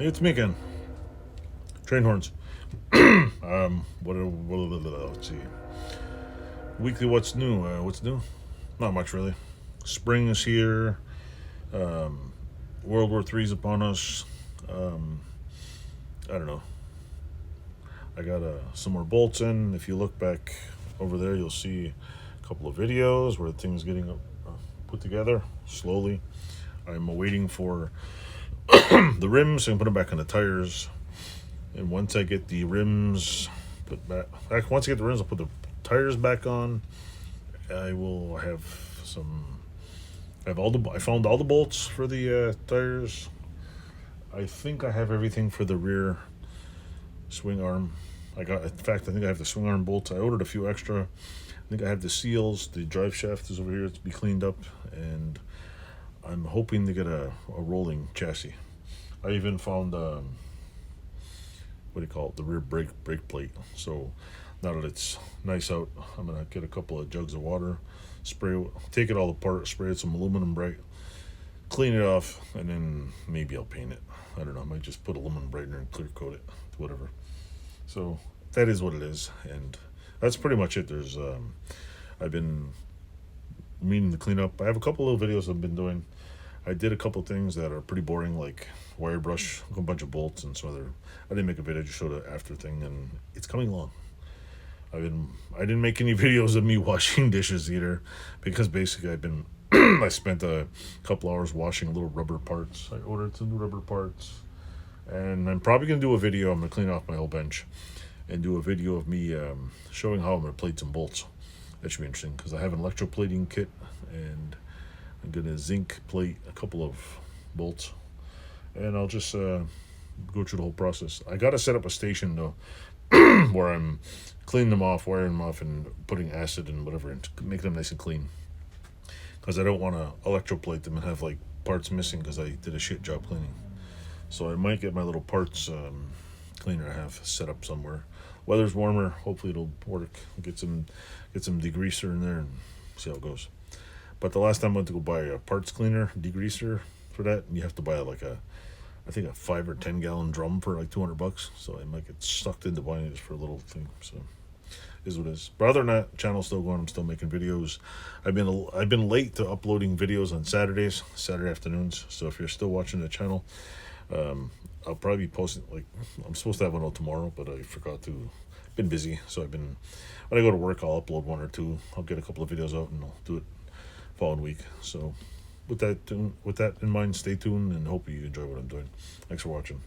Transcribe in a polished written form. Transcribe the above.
It's me again. Train horns. Let's see. Weekly, what's new? What's new? Not much really. Spring is here. World War III's upon us. Um, I don't know. I got some more bolts in. If you look back over there, you'll see a couple of videos where things getting put together slowly. I'm waiting for the rims. So I can put them back on the tires. And once I get the rims once I get the rims, I'll put the tires back on. I will have some. I found all the bolts for the tires. I think I have everything for the rear swing arm. In fact, I think I have the swing arm bolts. I ordered a few extra. I think I have the seals. The drive shaft is over here to be cleaned up, and I'm hoping to get a rolling chassis. I even found what do you call it, the rear brake plate. So now that it's nice out, I'm gonna get a couple of jugs of water, take it all apart, spray it some aluminum bright, clean it off, and then maybe I'll paint it. I don't know. I might just put aluminum brightener and clear coat it, whatever. So that is what it is, and that's pretty much it. I've been meaning to clean up. I have a couple of videos I've been doing. I did a couple things that are pretty boring, like wire brush, a bunch of bolts, and some other. I didn't make a video, just showed an after thing, and it's coming along. I didn't make any videos of me washing dishes either, because basically I spent a couple hours washing little rubber parts. I ordered some new rubber parts, and I'm probably gonna do a video. I'm gonna clean off my whole bench, and do a video of me showing how I'm gonna plate some bolts. That should be interesting because I have an electroplating kit, and I'm gonna zinc plate a couple of bolts, and I'll just go through the whole process. I gotta set up a station though, where I'm cleaning them off, wiring them off, and putting acid and whatever, and make them nice and clean. Because I don't want to electroplate them and have like parts missing because I did a shit job cleaning. So I might get my little parts cleaner I have set up somewhere. Weather's warmer. Hopefully it'll work. Get some degreaser in there and see how it goes. But the last time I went to go buy a parts cleaner, degreaser for that, and you have to buy I think a 5 or 10 gallon drum for like $200. So I might get sucked into buying it just for a little thing. So is what it is. But other than that, channel's still going. I'm still making videos. I've been late to uploading videos on Saturday afternoons. So if you're still watching the channel, I'll probably be posting. Like, I'm supposed to have one out tomorrow, but I forgot to. Been busy, so when I go to work, I'll upload one or two. I'll get a couple of videos out, and I'll do it following week. So with that in mind, stay tuned, and hope you enjoy what I'm doing. Thanks for watching.